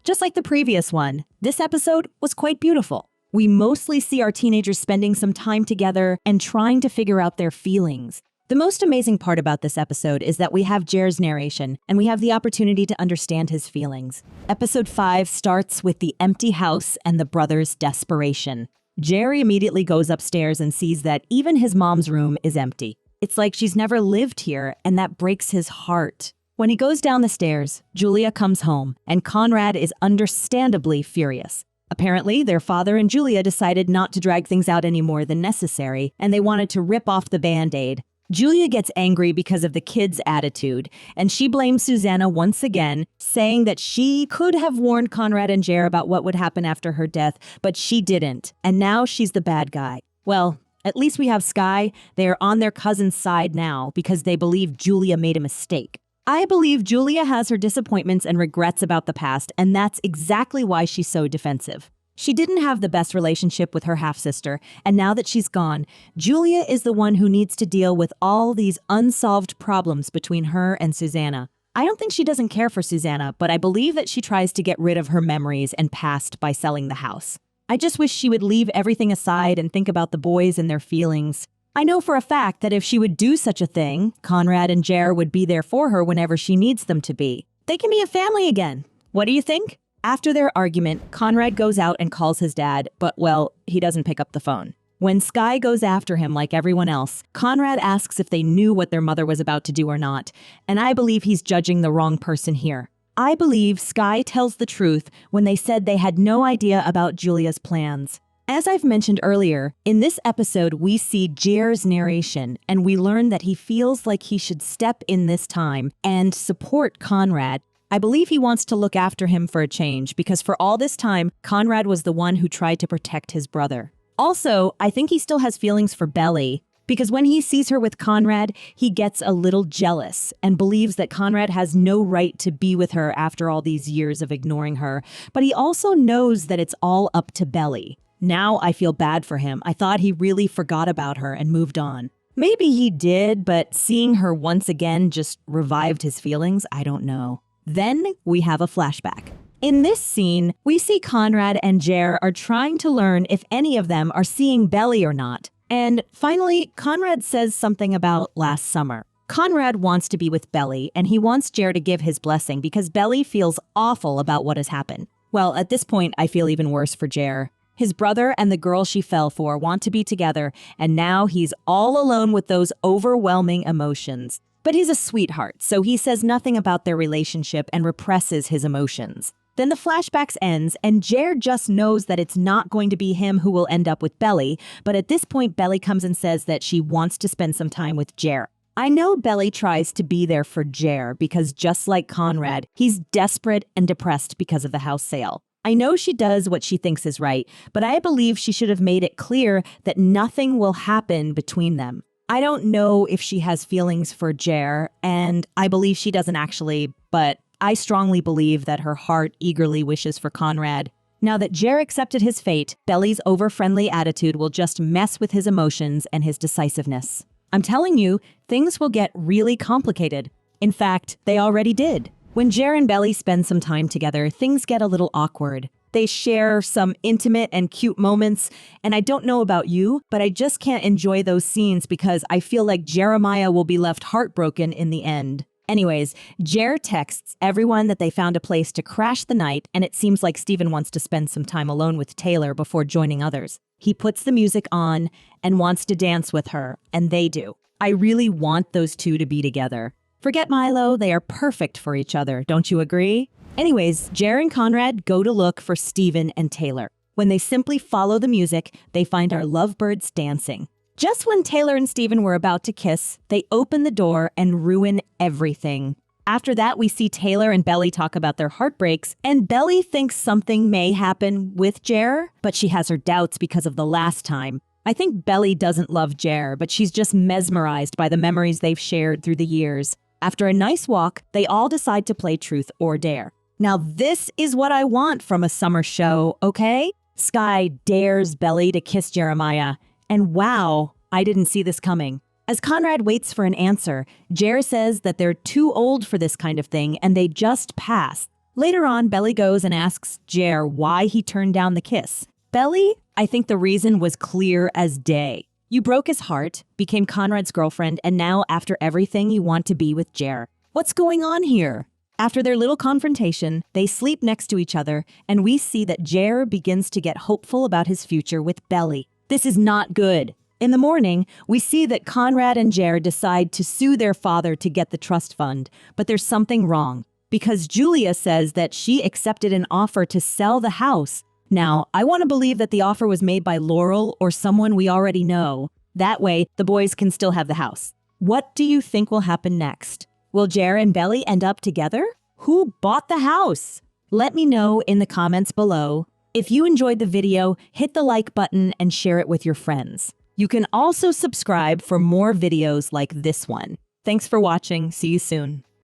Just like the previous one, this episode was quite beautiful. We mostly see our teenagers spending some time together and trying to figure out their feelings. The most amazing part about this episode is that we have Jere's narration, and we have the opportunity to understand his feelings. Episode 5 starts with the empty house and the brothers' desperation. Jere immediately goes upstairs and sees that even his mom's room is empty. It's like she's never lived here, and that breaks his heart. When he goes down the stairs, Julia comes home, and Conrad is understandably furious. Apparently, their father and Julia decided not to drag things out any more than necessary, and they wanted to rip off the Band-Aid. Julia gets angry because of the kids' attitude, and she blames Susanna once again, saying that she could have warned Conrad and Jere about what would happen after her death, but she didn't, and now she's the bad guy. Well, at least we have Sky. They are on their cousin's side now because they believe Julia made a mistake. I believe Julia has her disappointments and regrets about the past, and that's exactly why she's so defensive. She didn't have the best relationship with her half-sister, and now that she's gone, Julia is the one who needs to deal with all these unsolved problems between her and Susanna. I don't think she doesn't care for Susanna, but I believe that she tries to get rid of her memories and past by selling the house. I just wish she would leave everything aside and think about the boys and their feelings. I know for a fact that if she would do such a thing, Conrad and Jere would be there for her whenever she needs them to be. They can be a family again. What do you think? After their argument, Conrad goes out and calls his dad, but, well, he doesn't pick up the phone. When Sky goes after him like everyone else, Conrad asks if they knew what their mother was about to do or not, and I believe he's judging the wrong person here. I believe Sky tells the truth when they said they had no idea about Julia's plans. As I've mentioned earlier, in this episode we see Jere's narration, and we learn that he feels like he should step in this time and support Conrad. I believe he wants to look after him for a change, because for all this time, Conrad was the one who tried to protect his brother. Also, I think he still has feelings for Belly, because when he sees her with Conrad, he gets a little jealous and believes that Conrad has no right to be with her after all these years of ignoring her. But he also knows that it's all up to Belly. Now I feel bad for him. I thought he really forgot about her and moved on. Maybe he did, but seeing her once again just revived his feelings. I don't know. Then we have a flashback. In this scene, we see Conrad and Jere are trying to learn if any of them are seeing Belly or not. And finally, Conrad says something about last summer. Conrad wants to be with Belly, and he wants Jere to give his blessing because Belly feels awful about what has happened. Well, at this point, I feel even worse for Jere. His brother and the girl she fell for want to be together, and now he's all alone with those overwhelming emotions. But he's a sweetheart, so he says nothing about their relationship and represses his emotions. Then the flashbacks ends, and Jere just knows that it's not going to be him who will end up with Belly, but at this point Belly comes and says that she wants to spend some time with Jere. I know Belly tries to be there for Jere because just like Conrad, he's desperate and depressed because of the house sale. I know she does what she thinks is right, but I believe she should have made it clear that nothing will happen between them. I don't know if she has feelings for Jere, and I believe she doesn't actually, but I strongly believe that her heart eagerly wishes for Conrad. Now that Jere accepted his fate, Belly's over-friendly attitude will just mess with his emotions and his decisiveness. I'm telling you, things will get really complicated. In fact, they already did. When Jere and Belly spend some time together, things get a little awkward. They share some intimate and cute moments, and I don't know about you, but I just can't enjoy those scenes because I feel like Jeremiah will be left heartbroken in the end. Anyways, Jere texts everyone that they found a place to crash the night, and it seems like Steven wants to spend some time alone with Taylor before joining others. He puts the music on and wants to dance with her, and they do. I really want those two to be together. Forget Milo, they are perfect for each other, don't you agree? Anyways, Jere and Conrad go to look for Steven and Taylor. When they simply follow the music, they find our lovebirds dancing. Just when Taylor and Steven were about to kiss, they open the door and ruin everything. After that, we see Taylor and Belly talk about their heartbreaks, and Belly thinks something may happen with Jere, but she has her doubts because of the last time. I think Belly doesn't love Jere, but she's just mesmerized by the memories they've shared through the years. After a nice walk, they all decide to play Truth or Dare. Now this is what I want from a summer show, okay? Sky dares Belly to kiss Jeremiah, and wow, I didn't see this coming. As Conrad waits for an answer, Jere says that they're too old for this kind of thing and they just pass. Later on, Belly goes and asks Jere why he turned down the kiss. Belly, I think the reason was clear as day. You broke his heart, became Conrad's girlfriend, and now after everything you want to be with Jere. What's going on here? After their little confrontation, they sleep next to each other, and we see that Jere begins to get hopeful about his future with Belly. This is not good. In the morning, we see that Conrad and Jere decide to sue their father to get the trust fund, but there's something wrong, because Julia says that she accepted an offer to sell the house. Now, I want to believe that the offer was made by Laurel or someone we already know. That way, the boys can still have the house. What do you think will happen next? Will Jere and Belly end up together? Who bought the house? Let me know in the comments below. If you enjoyed the video, hit the like button and share it with your friends. You can also subscribe for more videos like this one. Thanks for watching. See you soon.